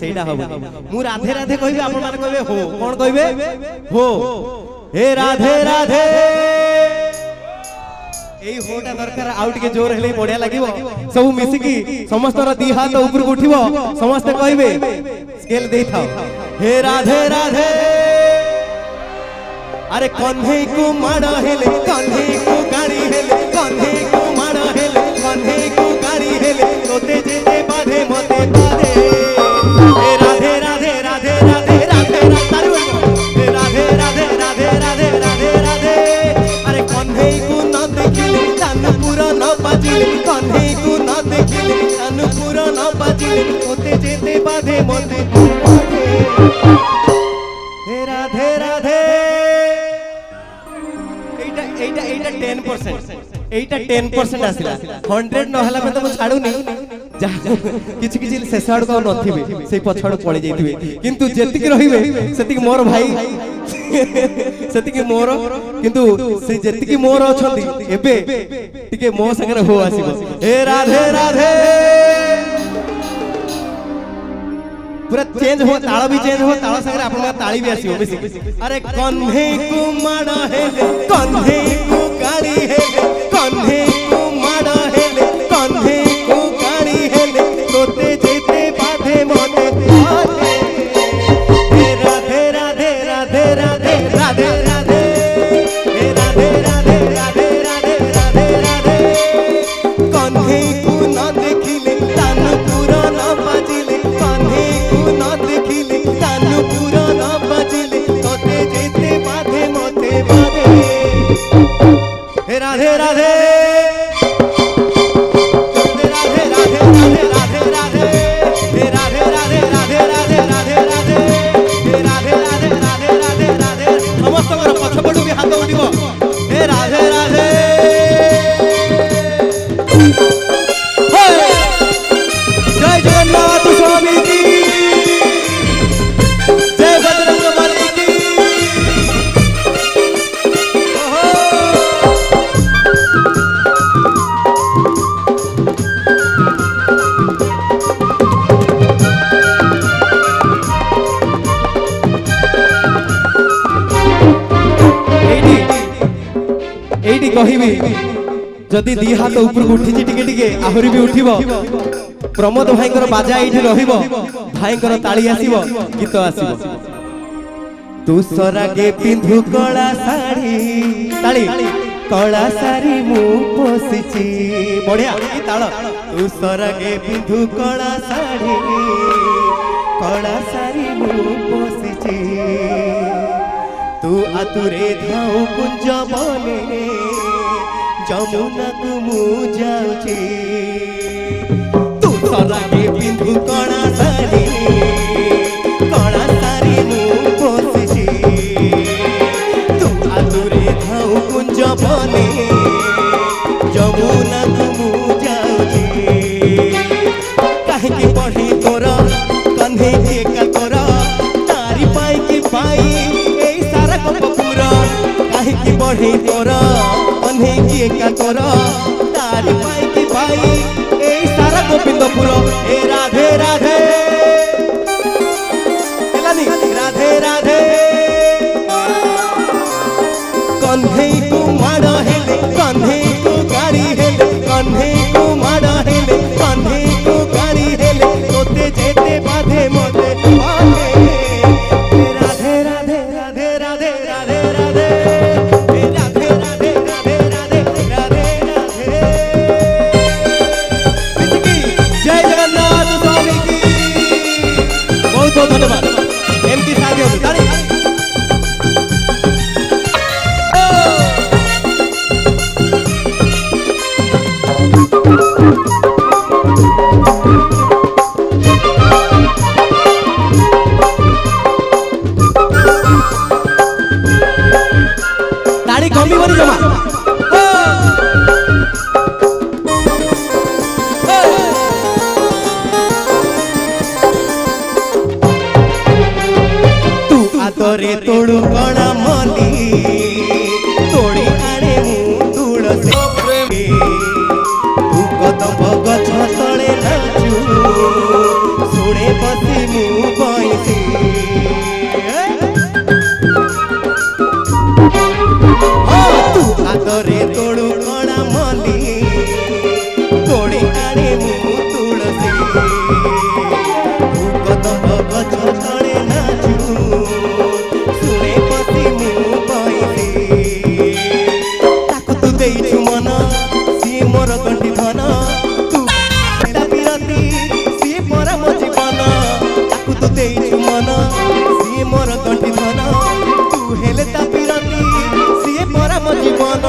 सेटा हो मु राधे राधे कहबे आपण माने कहबे हो कोन कहबे हो हे राधे राधे एई होटा दरकार आउट के जोर हेले बढ़िया लागिवो सब मिसिकी समस्त दी हाथ ऊपर को उठिवो समस्त कहबे स्केल दे थाओ हे राधे राधे अरे कन्हे को माड़ा हेले कन्हे को गाड़ी हेले कन्हे को माड़ा हेले कन्हे को गाड़ी हेले तोते जेते बाधे मते बाधे हे राधे राधे राधे राधे राधे हे राधे राधे राधे राधे राधे राधे अरे कन्हे को न देखिले कानपुर न बाजिले कन्हे को न देखिले कानपुर न बाजिले तोते जेते बाधे मते हे राधे राधे 10% आसिला 100 न हला में तो छाडू नहीं किछि किछि शेष आड़ को नथिबे से पछड़ पड़ी जाइथिबे किंतु जेतिक रहिबे सेतिक मोर भाई सेतिक मोर किंतु से जेतिक मोर अछंती एबे टिके मो संगे हो आसीबो हे राधे राधे पूरा चेंज हो ताल भी चेंज हो ताल संगे आपन ताली भी आसीबो बेसी अरे कन्हे को माड़ा हेले कन्हे को गाड़ी हेले कन्हे को माड़ा हेले कन्हे को गाड़ी हेले तोते जेते बाधे मते बाधे हे राधे राधे राधे राधे राधे राधे हे राधे राधे राधे राधे राधे राधे कन्हे को न देखिले कानपुर न बाजिले कन्हे को न देखिले कानपुर न बाजिले तोते जेते बाधे मते बाधे हे राधे राधे राधे राधे राधे राधे राधे हे राधे राधे राधे राधे राधे राधे हे राधे राधे राधे राधे राधे समस्त पछपटू भी हाथ उठिबो हे राधे राधे जय जगन्नाथ स्वामी की जय बजरंग बली की एडी कहिबी जदि दी हाथ ऊपर को उठी टिके टिके आहुरी भी उठिबो प्रमोद भाईकर बाजा एठी रहिबो भाईकर ताली आसीबो गीत आसीबो तू सरागे पिंधु कला साड़ी ताली कला साड़ी मु पोसिची बढ़िया ई ताल तू सरागे पिंधु कला साड़ी मु पोसिची तू आतुरे धाऊ कुंज बने जमुना को मु जाउची तू सरागे पिंधु कला साड़ी मु पोसिची तू आतुरे धाऊ कुंज बने जमुना को मु जाउची काहे की पढ़ी तोर कन्हे के का तोर तारी पाई की पाई की बढ़े तोर कन्हे की का तोर तारी पाई की भाई ए सारा गोविंदपुर ए राधे राधे एलानी राधे राधे कन्हे को माड़ा हेले कन्हे को गाड़ी हेले कन्हे को माड़ा हेले कन्हे को गाड़ी हेले तोते जेते बाधे मते बाधे राधे राधे राधे राधे राधे राधे धन्यवाद एमपी साथी हो ताली ताली कमी बनी जमा तोरे तोड़ू कणा मली तोड़ी आणे मु तुलसी तू कदम गछ तले नाचू सुणे बसी मु देइछु मन सिए मोर कंठी धन तू हेले ता बिरती सिए मोरा मो जीवन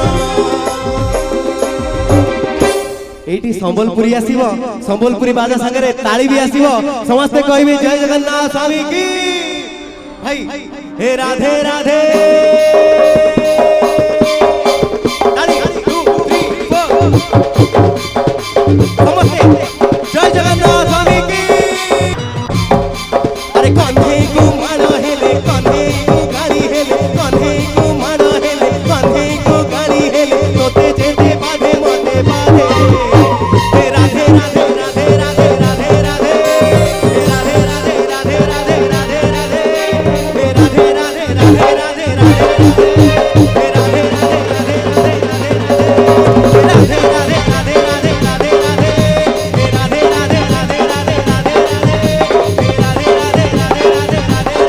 एठी संबलपुरी आसीबो संबलपुरी बाजा संगे ताली भी आसीबो समस्त कहबे जय जगन्नाथ स्वामी की भाई हे राधे राधे ताली 1 2 3 4 समस्त जय जगन्नाथ स्वामी की अरे कन्हे को मारो हेले कन्हे को गाड़ी हेले कन्हे को मारो हेले कन्हे को गाड़ी हेले तोते जेते बाधे मते बाधे हे राधे राधे राधे राधे राधे राधे हे राधे राधे राधे राधे राधे राधे हे राधे राधे राधे राधे राधे हे राधे राधे राधे राधे राधे राधे राधे राधे राधे राधे राधे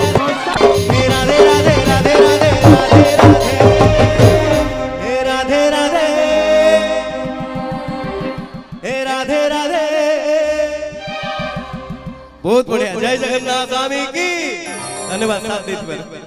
हे राधे राधे राधे राधे राधे राधे राधे बहुत बढ़िया जय जगन्नाथ स्वामी की धन्यवाद साथ देते